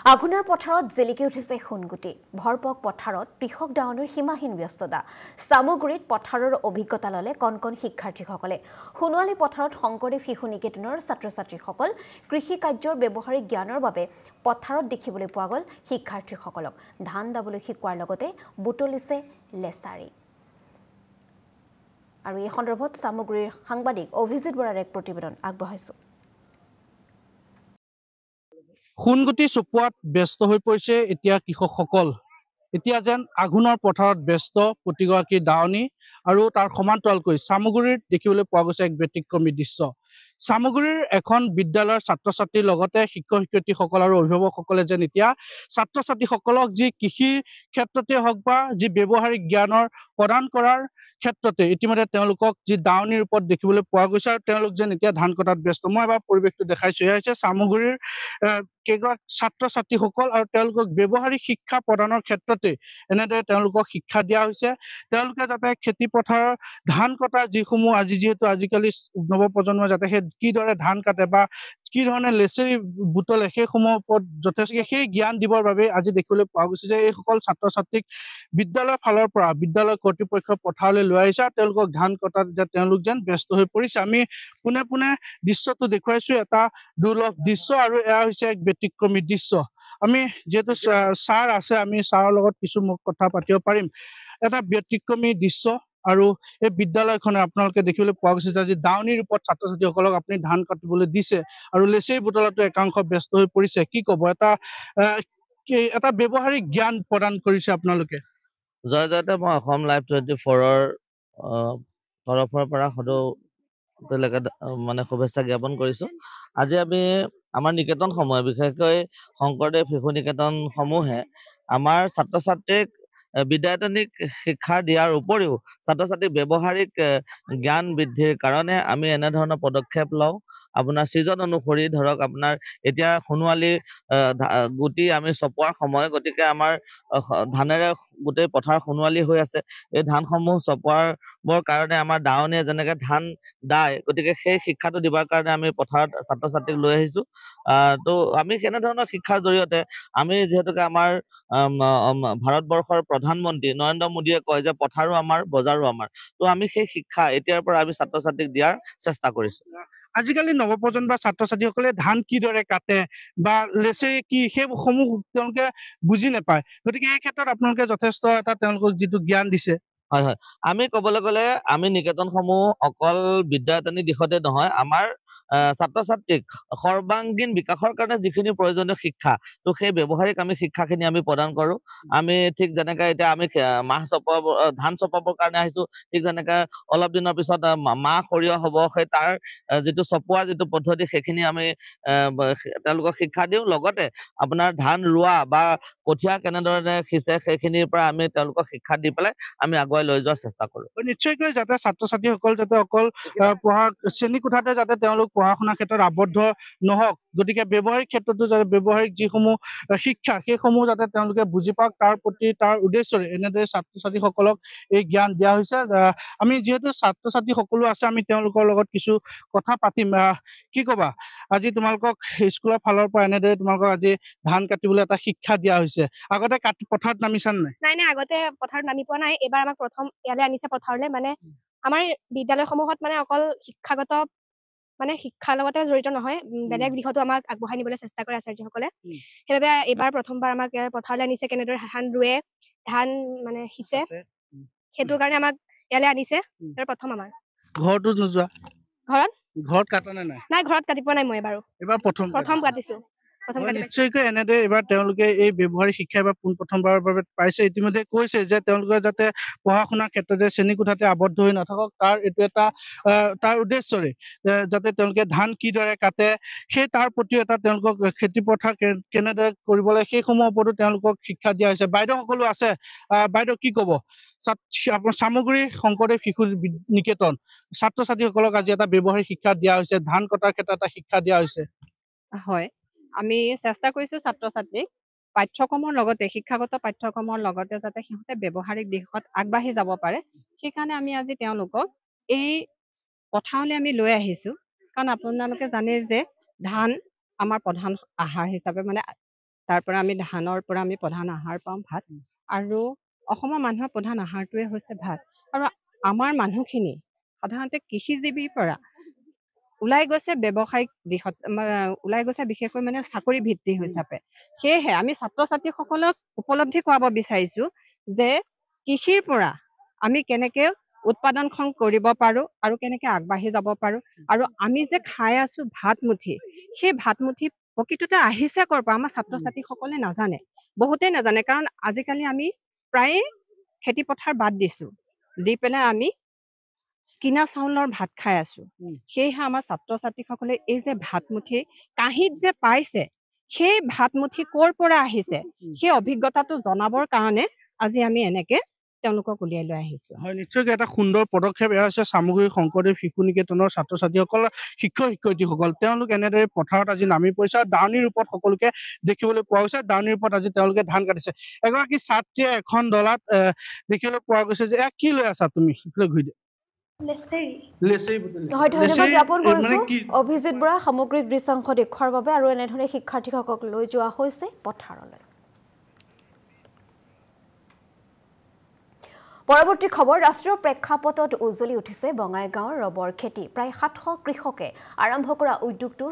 আঘোণৰ পথাৰত জিলিকি উঠিছে সোণগুটি ভৰপক পথাৰত কৃষক দাৱনীৰ সীমাহীন ব্যস্ততা সামগ্ৰীত পথাৰৰ অভিজ্ঞতা ললে কণকণ শিক্ষাৰ্থীসকলে সোণোৱালী পথাৰত শংকৰদেৱ শিশু নিকেতনৰ ছাত্ৰ-ছাত্ৰীসকল কৃষি কাৰ্যৰ ব্যৱহাৰিক জ্ঞানৰ বাবে পথাৰত দেখিবলৈ পোৱা গ'ল শিক্ষাৰ্থীসকলক ধান দাবলৈ শিকোৱাৰ লগতে বুটলিছে লেচাৰী আৰু এই সন্দৰ্ভত সামগ্ৰীৰ সাংবাদিক অভিজিত বৰাৰ এক প্ৰতিবেদন আগবঢ়াইছো সোণগুটি চপোৱাত ব্যস্ত হৈ পৰিছে এতিয়া কৃষকসকল এতিয়া যেন আঘোণৰ পথাৰত ব্যস্ত প্ৰতিগৰাকী দাৱনী আৰু তাৰ সমান্তৰালকৈ সামগ্ৰীত দেখিবলৈ পোৱা গৈছে এক ব্যতিক্ৰমী দৃশ্য সামগ্ৰীৰ এখন বিদ্যালয়ৰ ছাত্ৰ-ছাত্ৰীৰ লগতে শিক্ষক-শিক্ষয়িত্ৰীসকল আৰু অভিভাৱকসকলে যেন এতিয়া ছাত্ৰ-ছাত্ৰীসকলক যি কৃষিৰ ক্ষেত্ৰতে হওক বা যি ব্যৱহাৰিক জ্ঞানৰ প্ৰদান কৰাৰ ক্ষেত্ৰতে ইতিমধ্যে তেওঁলোকক যি দাৱনীৰ ওপৰত দেখিবলৈ পোৱা গৈছে আৰু তেওঁলোক যেন এতিয়া ধান কটাত ব্যস্ত মই এবাৰ পৰিৱেশটো দেখাইছো এয়া হৈছে সামগ্ৰীৰ কেইগৰাকী ছাত্ৰ-ছাত্ৰীসকল আৰু তেওঁলোকক ব্যৱহাৰিক শিক্ষা প্ৰদানৰ ক্ষেত্ৰতে এনেদৰে তেওঁলোকক শিক্ষা দিয়া হৈছে তেওঁলোকে যাতে খেতি পথাৰৰ ধান কটা যিসমূহ যিহেতু আজিকালি নৱপ্ৰজন্মই যাতে সেই কিদৰে ধান কাটে বা কি ধৰণে লেচেৰী বুটলে সেইসমূহৰ ওপৰত যথেষ্ট সেই জ্ঞান দিবৰ বাবে আজি দেখিবলৈ পোৱা গৈছে যে এইসকল ছাত্ৰ-ছাত্ৰীক বিদ্যালয়ৰ ফালৰ পৰা বিদ্যালয় কৰ্তৃপক্ষ পথাৰলৈ লৈ আহিছে আৰু তেওঁলোকক ধান কটাত তেওঁলোক যেন ব্যস্ত হৈ পৰিছে আমি পোনে পোনে দৃশ্যটো দেখুৱাইছো এটা দুৰ্লভ দৃশ্য আৰু এয়া হৈছে এক ব্যতিক্ৰমী দৃশ্য আমি যেহেতু ছাৰ আছে আমি ছাৰৰ লগত কিছু কথা পাতিব পাৰিম এটা ব্যতিক্ৰমী দৃশ্য আৰু এই বিদ্যালয়খনে আপোনালোকে দেখিবলৈ পোৱা গৈছে যে আজি দাৱনীৰ ওপৰত ছাত্ৰ-ছাত্ৰীসকলক আপুনি ধান কাটিবলৈ দিছে আৰু লেচেৰী বুটলাটো একাংশ ব্যস্ত হৈ পৰিছে কি ক'ব এটা ব্যৱহাৰিক জ্ঞান প্ৰদান কৰিছে আপোনালোকে জয় জয়তে মই অসম লাইভ 24ৰ তৰফৰ পৰা মানে শুভেচ্ছা জ্ঞাপন কৰিছো আজি আমি আমাৰ নিকেতন সমূহে বিশেষকৈ শংকৰদেৱ শিশু নিকেতন সমূহে আমাৰ ছাত্ৰ-ছাত্ৰীক বিদ্যায়তনিক শিক্ষা দিয়াৰ উপৰিও ছাত্ৰ-ছাত্ৰীক ব্যৱহাৰিক জ্ঞান বৃদ্ধিৰ কাৰণে আমি এনেধৰণৰ পদক্ষেপ লওঁ আপোনাৰ ছিজন অনুসৰি ধৰক আপোনাৰ এতিয়া সোণোৱালী গুটি আমি চপোৱাৰ সময় গতিকে আমাৰ ধানেৰে গোটেই পথাৰ সোণোৱালী হৈ আছে এই ধানসমূহ চপোৱাৰ কাৰণে আমাৰ দাৱনীয়ে যেনেকে ধান দায় গতিকে সেই শিক্ষাটো দিবৰ কাৰণে আমি পথাৰত ছাত্ৰ-ছাত্ৰীক লৈ আহিছো তো আমি কেনেধৰণৰ শিক্ষাৰ জৰিয়তে আমি যিহেতুকে আমাৰ ভাৰতবৰ্ষৰ প্ৰধানমন্ত্ৰী নৰেন্দ্ৰ মোদীয়ে কয় যে পথাৰো আমাৰ বজাৰো আমাৰ তো আমি সেই শিক্ষা এতিয়াৰ পৰা আমি ছাত্ৰ-ছাত্ৰীক দিয়াৰ চেষ্টা কৰিছো আজিকালি নৱপ্ৰজন্ম বা ছাত্ৰ-ছাত্ৰীসকলে ধান কিদৰে কাটে বা লেচেৰী কি সেইসমূহ তেওঁলোকে বুজি নাপায় গতিকে এই ক্ষেত্ৰত আপোনালোকে যথেষ্ট এটা তেওঁলোকক যিটো জ্ঞান দিছে হয় হয় আমি ক'বলৈ গ'লে আমি নিকেতনসমূহ অকল বিদ্যায়তনিক দিশতে নহয় আমাৰ ছাত্ৰ-ছাত্ৰীক সৰ্বাংগীন বিকাশৰ কাৰণে যিখিনি প্ৰয়োজনীয় শিক্ষা তো সেই ব্যৱহাৰিক আমি শিক্ষাখিনি আমি প্ৰদান কৰো আমি ঠিক যেনেকে এতিয়া আমি ধান চপাবৰ কাৰণে আহিছো ঠিক যেনেকে অলপ দিনৰ পিছত মাহ সৰিয়হ হ'ব সেই তাৰ যিটো চপোৱাৰ যিটো পদ্ধতি সেইখিনি আমি তেওঁলোকক শিক্ষা দিওঁ লগতে আপোনাৰ ধান ৰোৱা বা কঠীয়া কেনেধৰণে সিঁচে সেইখিনিৰ পৰা আমি তেওঁলোকক শিক্ষা দি পেলাই আমি আগুৱাই লৈ যোৱাৰ চেষ্টা কৰো নিশ্চয়কৈ যাতে ছাত্ৰ-ছাত্ৰীসকল যাতে অকল পঢ়া শ্ৰেণী কোঠাতে যাতে তেওঁলোক পঢ়া শুনাৰ ক্ষেত্ৰত আবদ্ধ নহওক গতিকে ব্যৱহাৰিক ক্ষেত্ৰতো যাতে ব্যৱহাৰিক যিসমূহ শিক্ষা সেইসমূহ যাতে তেওঁলোকে বুজি পাওক তাৰ প্ৰতি তাৰ উদ্দেশ্যৰে এনেদৰে ছাত্ৰ-ছাত্ৰীসকলক এই জ্ঞান দিয়া হৈছে আমি যিহেতু ছাত্ৰ-ছাত্ৰী সকলো আছে আমি তেওঁলোকৰ লগত কিছু কথা পাতিম কি ক'বা আজি তোমালোকক স্কুলৰ ফালৰ পৰা এনেদৰে তোমালোকক আজি ধান কাটিবলৈ এটা শিক্ষা দিয়া হৈছে আগতে পথাৰত নামিছানে নাই আগতে পথাৰত নামি পোৱা নাই এবাৰ আমাক প্ৰথম ইয়ালৈ আনিছে পথাৰলৈ মানে আমাৰ বিদ্যালয়সমূহত মানে অকল শিক্ষাগত মানে শিক্ষাৰ লগতে জড়িত নহয় বেলেগ দিশতো আমাক আগবঢ়াই নিবলৈ চেষ্টা কৰে আচাৰ্যসকলে সেইবাবে এইবাৰ প্ৰথমবাৰ আমাক পথাৰলৈ আনিছে কেনেদৰে ধান ৰুৱে ধান মানে সিঁচে সেইটো কাৰণে আমাক ইয়ালৈ আনিছে প্ৰথম আমাৰ ঘৰতো নোযোৱা ঘৰত কাটা নাই ঘৰত কাটি পোৱা নাই মই এবাৰ প্ৰথম কাটিছো নিশ্চয়কৈ এনেদৰে এইবাৰ তেওঁলোকে এই ব্যৱহাৰিক শিক্ষা এবাৰ পোনপ্ৰথমবাৰৰ বাবে পাইছে ইতিমধ্যে কৈছে যে তেওঁলোকে যাতে পঢ়া শুনাৰ ক্ষেত্ৰতে শ্ৰেণী কোঠাতে আবদ্ধ হৈ নাথাকক তাৰ এইটো এটা তাৰ উদ্দেশ্যৰে যাতে তেওঁলোকে ধান কিদৰে কাটে সেই তাৰ প্ৰতিও এটা তেওঁলোকক খেতি পথাৰ কেনেদৰে কৰিব লাগে সেইসমূহৰ ওপৰতো তেওঁলোকক শিক্ষা দিয়া হৈছে বাইদেউ সকলো আছে বাইদেউ কি ক'ব আপোনাৰ সামগ্ৰী শংকৰদেৱ শিশু নিকেতন ছাত্ৰ-ছাত্ৰীসকলক আজি এটা ব্যৱহাৰিক শিক্ষা দিয়া হৈছে ধান কটাৰ ক্ষেত্ৰত এটা শিক্ষা দিয়া হৈছে হয় আমি চেষ্টা কৰিছো ছাত্ৰ-ছাত্ৰীক পাঠ্যক্ৰমৰ লগতে শিক্ষাগত পাঠ্যক্ৰমৰ লগতে যাতে সিহঁতে ব্যৱহাৰিক দিশত আগবাঢ়ি যাব পাৰে সেইকাৰণে আমি আজি তেওঁলোকক এই পথাৰলৈ আমি লৈ আহিছো কাৰণ আপোনালোকে জানে যে ধান আমাৰ প্ৰধান আহাৰ হিচাপে মানে তাৰ পৰা আমি ধানৰ পৰা আমি প্ৰধান আহাৰ পাওঁ ভাত আৰু অসমৰ মানুহৰ প্ৰধান আহাৰটোৱে হৈছে ভাত আৰু আমাৰ মানুহখিনি সাধাৰণতে কৃষিজীৱীৰ পৰা ওলাই গৈছে ব্যৱসায়িক দিশত ওলাই গৈছে বিশেষকৈ মানে চাকৰি ভিত্তিক হিচাপে সেয়েহে আমি ছাত্ৰ ছাত্ৰীসকলক উপলব্ধি কৰাব বিচাৰিছো যে কৃষিৰ পৰা আমি কেনেকে উৎপাদনক্ষম কৰিব পাৰো আৰু কেনেকে আগবাঢ়ি যাব পাৰো আৰু আমি যে খাই আছো ভাতমুঠি সেই ভাতমুঠি প্ৰকৃততে আহিছে ক'ৰ পৰা আমাৰ ছাত্ৰ ছাত্ৰীসকলে নাজানে বহুতেই নাজানে কাৰণ আজিকালি আমি প্ৰায় খেতি পথাৰ বাদ দিছো দি পেলাই আমি কিনা চাউলৰ ভাত খাই আছো সেয়েহে আমাৰ ছাত্ৰ ছাত্ৰীসকলে এই যে ভাতমুঠি কাঁহীত যে পাইছে সেই ভাতমুঠি ক'ৰ পৰা আহিছে সেই অভিজ্ঞতাটো জনাবৰ কাৰণে আজি আমি এনেকে তেওঁলোকক উলিয়াই লৈ আহিছো হয় নিশ্চয়কৈ এটা সুন্দৰ পদক্ষেপ এয়া হৈছে চামগুৰি শংকৰদেৱ শিশু নিকেতনৰ ছাত্ৰ ছাত্ৰীসকল শিক্ষক শিক্ষয়িত্ৰীসকল তেওঁলোক এনেদৰে পথাৰত আজি নামি পৰিছে আৰু দাৱনীৰ ৰূপত সকলোকে দেখিবলৈ পোৱা গৈছে দাৱনীৰ ৰূপত আজি তেওঁলোকে ধান কাটিছে এগৰাকী ছাত্ৰীয়ে এখন ডলাত দেখিবলৈ পোৱা গৈছে যে কি লৈ আছা তুমি সিফালে ঘূৰি দিয়া হয় ধন্যবাদ জ্ঞাপন কৰিছো অভিজিত বৰা সামগ্ৰিক দৃশ্যাংশ দেখুৱাৰ বাবে আৰু এনেধৰণে শিক্ষাৰ্থীসকলক লৈ যোৱা হৈছে পথাৰলৈ পৰৱৰ্তী খবৰ ৰাষ্ট্ৰীয় প্ৰেক্ষাপটত উজ্বলি উঠিছে বঙাইগাঁৱৰ ৰবৰ খেতি প্ৰায় 700 কৃষকে আৰম্ভ কৰা উদ্যোগটো